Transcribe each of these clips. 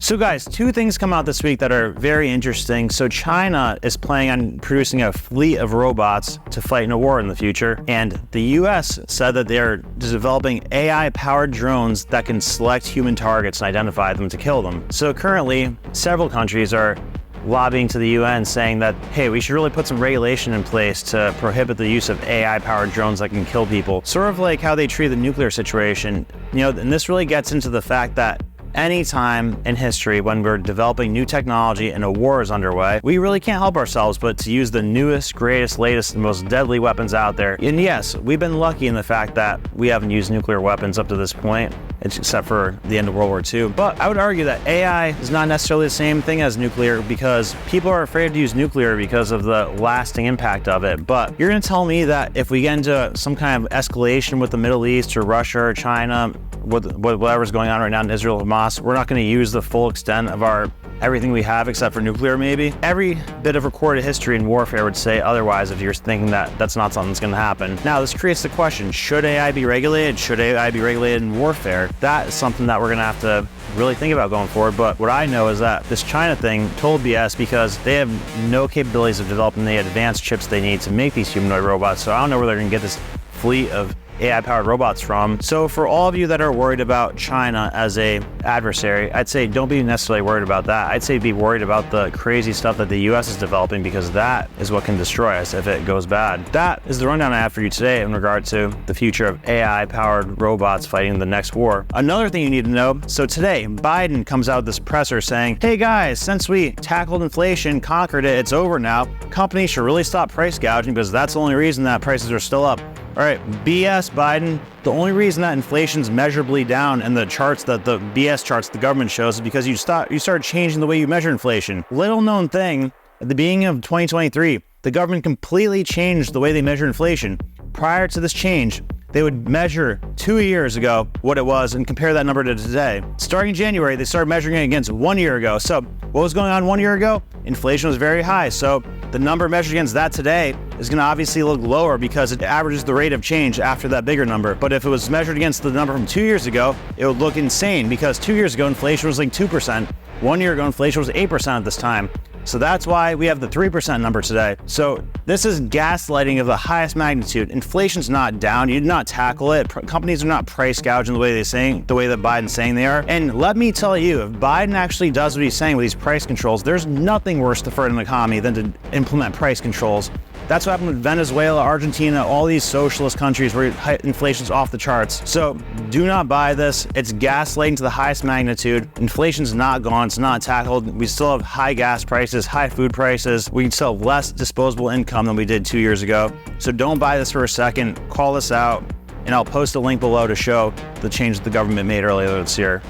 So guys, two things come out this week that are very interesting. So China is planning on producing a fleet of robots to fight in a war in the future. And the US said that they're developing AI-powered drones that can select human targets and identify them to kill them. So currently, several countries are lobbying to the UN saying that, hey, we should really put some regulation in place to prohibit the use of AI-powered drones that can kill people. Sort of like how they treat the nuclear situation. And this really gets into the fact that any time in history when we're developing new technology and a war is underway, we really can't help ourselves but to use the newest, greatest, latest, and most deadly weapons out there. And yes, we've been lucky in the fact that we haven't used nuclear weapons up to this point, except for the end of World War II. But I would argue that AI is not necessarily the same thing as nuclear because people are afraid to use nuclear because of the lasting impact of it. But you're gonna tell me that if we get into some kind of escalation with the Middle East or Russia or China, with whatever's going on right now in Israel and Hamas, we're not going to use the full extent of everything we have except for nuclear maybe? Every bit of recorded history in warfare would say otherwise if you're thinking that that's not something that's going to happen. Now this creates the question, should AI be regulated? Should AI be regulated in warfare? That is something that we're going to have to really think about going forward. But what I know is that this China thing, total BS, because they have no capabilities of developing the advanced chips they need to make these humanoid robots. So I don't know where they're going to get this fleet of AI-powered robots from. So for all of you that are worried about China as a adversary, I'd say don't be necessarily worried about that. I'd say be worried about the crazy stuff that the US is developing, because that is what can destroy us if it goes bad. That is the rundown I have for you today in regard to the future of AI-powered robots fighting the next war. Another thing you need to know, so today Biden comes out with this presser saying, hey guys, since we tackled inflation, conquered it, it's over now. Companies should really stop price gouging because that's the only reason that prices are still up. All right, BS, Biden. The only reason that inflation's measurably down in the charts, that the BS charts the government shows, is because you started changing the way you measure inflation. Little known thing, at the beginning of 2023, the government completely changed the way they measure inflation. Prior to this change, they would measure 2 years ago what it was and compare that number to today. Starting January, they started measuring it against 1 year ago. So what was going on 1 year ago? Inflation was very high. So the number measured against that today is going to obviously look lower because it averages the rate of change after that bigger number. But if it was measured against the number from 2 years ago, it would look insane because 2 years ago, inflation was like 2%. 1 year ago, inflation was 8% at this time. So that's why we have the 3% number today. So this is gaslighting of the highest magnitude. Inflation's not down. You did not tackle it. Companies are not price gouging the way that Biden's saying they are. And let me tell you, if Biden actually does what he's saying with these price controls, there's nothing worse to further an economy than to implement price controls. That's what happened with Venezuela, Argentina, all these socialist countries where inflation's off the charts. So do not buy this. It's gaslighting to the highest magnitude. Inflation's not gone. It's not tackled. We still have high gas prices, high food prices. We still have less disposable income than we did 2 years ago. So don't buy this for a second. Call this out, and I'll post a link below to show the change that the government made earlier this year.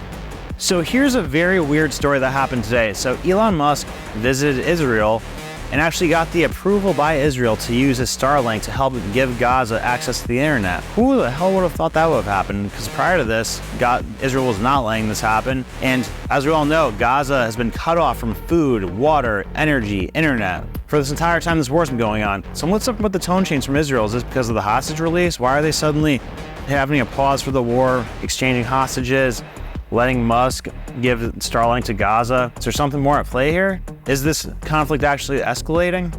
So here's a very weird story that happened today. So Elon Musk visited Israel and actually got the approval by Israel to use his Starlink to help give Gaza access to the internet. Who the hell would have thought that would have happened? Because prior to this, Israel was not letting this happen. And as we all know, Gaza has been cut off from food, water, energy, internet for this entire time this war's been going on. So let's talk about the tone change from Israel. Is this because of the hostage release? Why are they suddenly having a pause for the war, exchanging hostages, letting Musk give Starlink to Gaza? Is there something more at play here? Is this conflict actually escalating?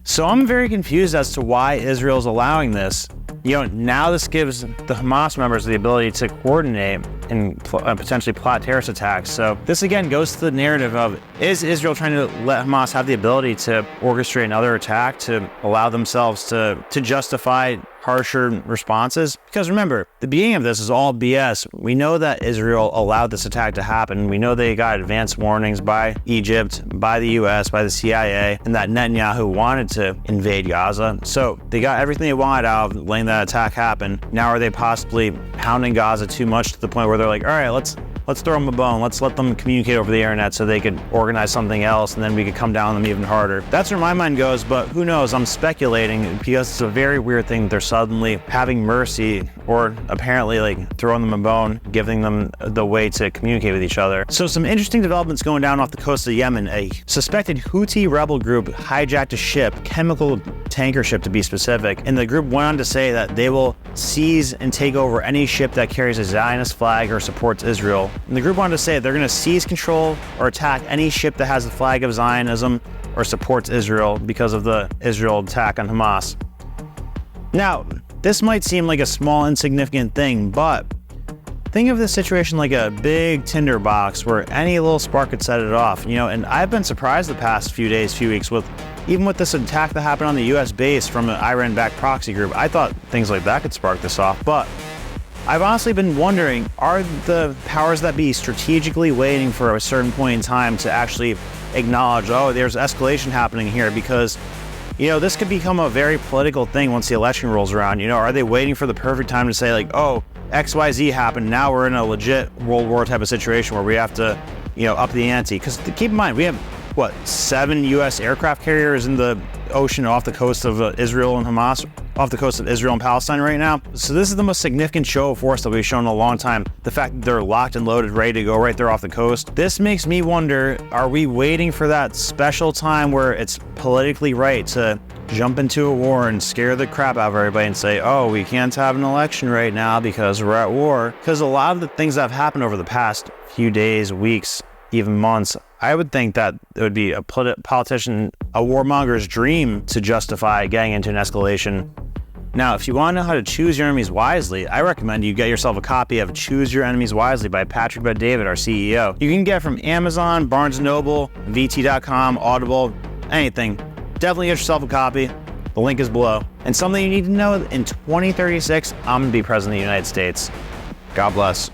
So I'm very confused as to why Israel is allowing this. Now this gives the Hamas members the ability to coordinate and potentially plot terrorist attacks. So this again goes to the narrative of, is Israel trying to let Hamas have the ability to orchestrate another attack to allow themselves to justify harsher responses? Because remember, the beginning of this is all BS. We know that Israel allowed this attack to happen. We know they got advance warnings by Egypt, by the US, by the CIA, and that Netanyahu wanted to invade Gaza. So they got everything they wanted out of letting that attack happen. Now are they possibly pounding Gaza too much to the point where they're like, all right, let's throw them a bone. Let's let them communicate over the internet so they could organize something else, and then we could come down on them even harder. That's where my mind goes, but who knows? I'm speculating because it's a very weird thing. They're suddenly having mercy, or apparently like throwing them a bone, giving them the way to communicate with each other. So some interesting developments going down off the coast of Yemen. A suspected Houthi rebel group hijacked a ship, chemical tanker ship to be specific, and the group went on to say that they will seize and take over any ship that carries a Zionist flag or supports Israel. And the group wanted to say they're going to seize control or attack any ship that has the flag of Zionism or supports Israel because of the Israel attack on Hamas. Now, this might seem like a small, insignificant thing, but think of this situation like a big tinder box where any little spark could set it off, and I've been surprised the past few weeks with this attack that happened on the US base from an Iran-backed proxy group. I thought things like that could spark this off, but I've honestly been wondering, are the powers that be strategically waiting for a certain point in time to actually acknowledge, oh, there's escalation happening here? Because, this could become a very political thing once the election rolls around. Are they waiting for the perfect time to say, like, oh, XYZ happened, now we're in a legit World War type of situation where we have to, up the ante? Because keep in mind, we have, 7 U.S. aircraft carriers in the ocean off the coast of Israel and Hamas, off the coast of Israel and Palestine right now. So this is the most significant show of force that we've shown in a long time. The fact that they're locked and loaded, ready to go right there off the coast. This makes me wonder, are we waiting for that special time where it's politically right to jump into a war and scare the crap out of everybody and say, oh, we can't have an election right now because we're at war? Because a lot of the things that have happened over the past few days, weeks, even months, I would think that it would be a politician, a warmonger's dream to justify getting into an escalation. Now, if you want to know how to choose your enemies wisely, I recommend you get yourself a copy of Choose Your Enemies Wisely by Patrick Bet-David, our CEO. You can get it from Amazon, Barnes & Noble, VT.com, Audible, anything. Definitely get yourself a copy. The link is below. And something you need to know, in 2036, I'm going to be president of the United States. God bless.